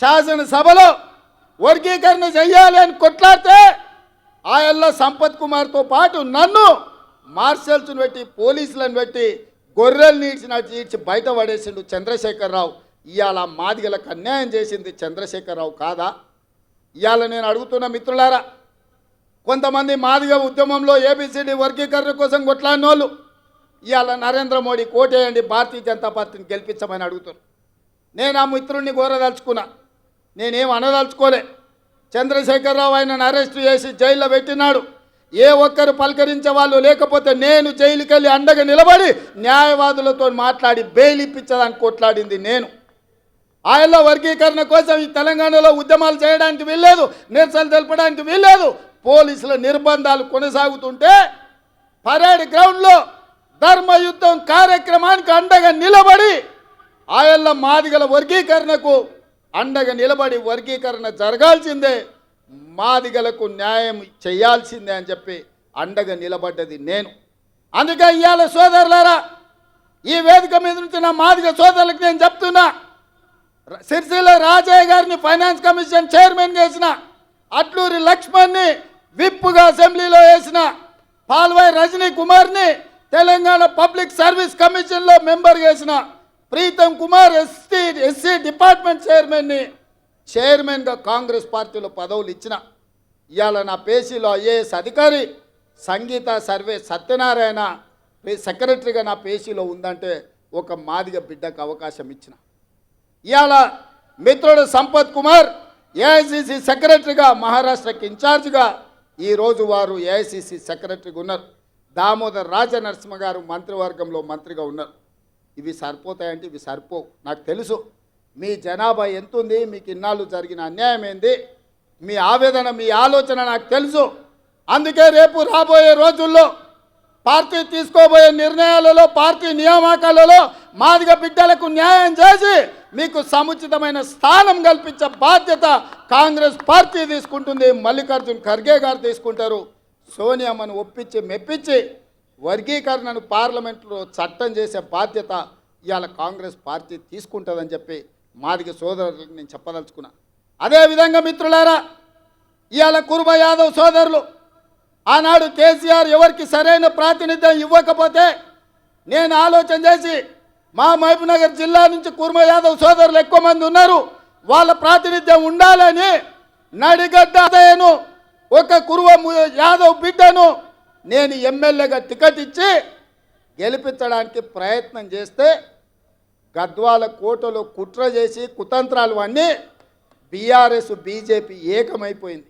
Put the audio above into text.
శాసనసభలో వర్గీకరణ చేయాలి అని కొట్లాడితే ఆయల్ల సంపత్ కుమార్తో పాటు నన్ను మార్షల్స్ను పెట్టి పోలీసులను పెట్టి గొర్రెలు నీడ్చినట్టు ఈడ్చి బయట పడేసిండు చంద్రశేఖరరావు. ఇవాళ మాదిగలకు అన్యాయం చేసింది చంద్రశేఖరరావు కాదా? ఇవాళ నేను అడుగుతున్న మిత్రులారా, కొంతమంది మాదిగ ఉద్యమంలో ఏబిసిడి వర్గీకరణ కోసం కొట్లాడిన వాళ్ళు ఇవాళ నరేంద్ర మోడీ కోటేయండి భారతీయ జనతా పార్టీని గెలిపించమని అడుగుతారు. నేను ఆ మిత్రుడిని కోరదలుచుకున్నా, నేనేం అనదలుచుకోలే. చంద్రశేఖరరావు ఆయనను అరెస్టు చేసి జైల్లో పెట్టినాడు. ఏ ఒక్కరు పలకరించే వాళ్ళు లేకపోతే నేను జైలుకి వెళ్ళి అండగా నిలబడి న్యాయవాదులతో మాట్లాడి బెయిల్ ఇప్పించడానికి కొట్లాడింది నేను. ఆయన వర్గీకరణ కోసం ఈ తెలంగాణలో ఉద్యమాలు చేయడానికి వీల్లేదు, నిరసనలు తెలపడానికి వీల్లేదు. పోలీసుల నిర్బంధాలు కొనసాగుతుంటే పరేడ్ గ్రౌండ్లో ధర్మయుద్ధం కార్యక్రమానికి అండగా నిలబడి ఆయల్ల మాదిగల వర్గీకరణకు అండగా నిలబడి వర్గీకరణ జరగాల్సిందే, మాదిగలకు న్యాయం చేయాల్సిందే అని చెప్పి అండగా నిలబడ్డది నేను. అందుకే ఇవాళ సోదరులారా, ఈ వేదిక మీద నుంచి నా మాదిగ సోదరులకు నేను చెప్తున్నా, సిరిసిల్ల రాజయ్య గారిని ఫైనాన్స్ కమిషన్ చైర్మన్ చేసిన, అట్లూరి లక్ష్మణ్ని విప్పుగా అసెంబ్లీలో వేసిన, పాల్వాయి రజనీ కుమార్ని తెలంగాణ పబ్లిక్ సర్వీస్ కమిషన్లో మెంబర్ చేసిన, ప్రీతం కుమార్ ఎస్సీ డిపార్ట్మెంట్ చైర్మన్గా కాంగ్రెస్ పార్టీలో పదవులు ఇచ్చిన, ఇవాళ నా పేషీలో ఐఏఎస్ అధికారి సంగీత సర్వే సత్యనారాయణ సెక్రటరీగా నా పేషీలో ఉందంటే ఒక మాదిగ బిడ్డకు అవకాశం ఇచ్చిన. ఇవాళ మిత్రుడు సంపత్ కుమార్ ఏఐసిసి సెక్రటరీగా మహారాష్ట్రకి ఇన్ఛార్జ్గా ఈరోజు వారు ఏఐసిసి సెక్రటరీగా ఉన్నారు. దామోదర్ రాజనరసింహ గారు మంత్రివర్గంలో మంత్రిగా ఉన్నారు. ఇవి సరిపోతాయంటే ఇవి సరిపోవు. నాకు తెలుసు మీ జనాభా ఎంతుంది, మీకు ఇన్నాళ్ళు జరిగిన అన్యాయం ఏంది, మీ ఆవేదన మీ ఆలోచన నాకు తెలుసు. అందుకే రేపు రాబోయే రోజుల్లో పార్టీ తీసుకోబోయే నిర్ణయాలలో, పార్టీ నియామకాలలో మాదిగ బిడ్డలకు న్యాయం చేసి మీకు సముచితమైన స్థానం కల్పించే బాధ్యత కాంగ్రెస్ పార్టీ తీసుకుంటుంది. మల్లికార్జున్ ఖర్గే గారు తీసుకుంటారు. సోనియామ్మను ఒప్పించి మెప్పించి వర్గీకరణను పార్లమెంట్లో చట్టం చేసే బాధ్యత ఇవాళ కాంగ్రెస్ పార్టీ తీసుకుంటుందని చెప్పి మాదిగ సోదరులకు నేను చెప్పదలుచుకున్నా. అదేవిధంగా మిత్రులారా, ఇవాళ కుర్మ యాదవ్ సోదరులు ఆనాడు కేసీఆర్ ఎవరికి సరైన ప్రాతినిధ్యం ఇవ్వకపోతే నేను ఆలోచన చేసి మా మహబూబ్నగర్ జిల్లా నుంచి కుర్మ యాదవ్ సోదరులు ఎక్కువ మంది ఉన్నారు, వాళ్ళ ప్రాతినిధ్యం ఉండాలని నడిగడ్డను ఒక కుర్మ యాదవ్ బిడ్డను నేను ఎమ్మెల్యేగా టికెట్ ఇచ్చి గెలిపించడానికి ప్రయత్నం చేస్తే గద్వాల కోటలో కుట్ర చేసి కుతంత్రాలు అన్నీ బీఆర్ఎస్ బీజేపీ ఏకమైపోయింది.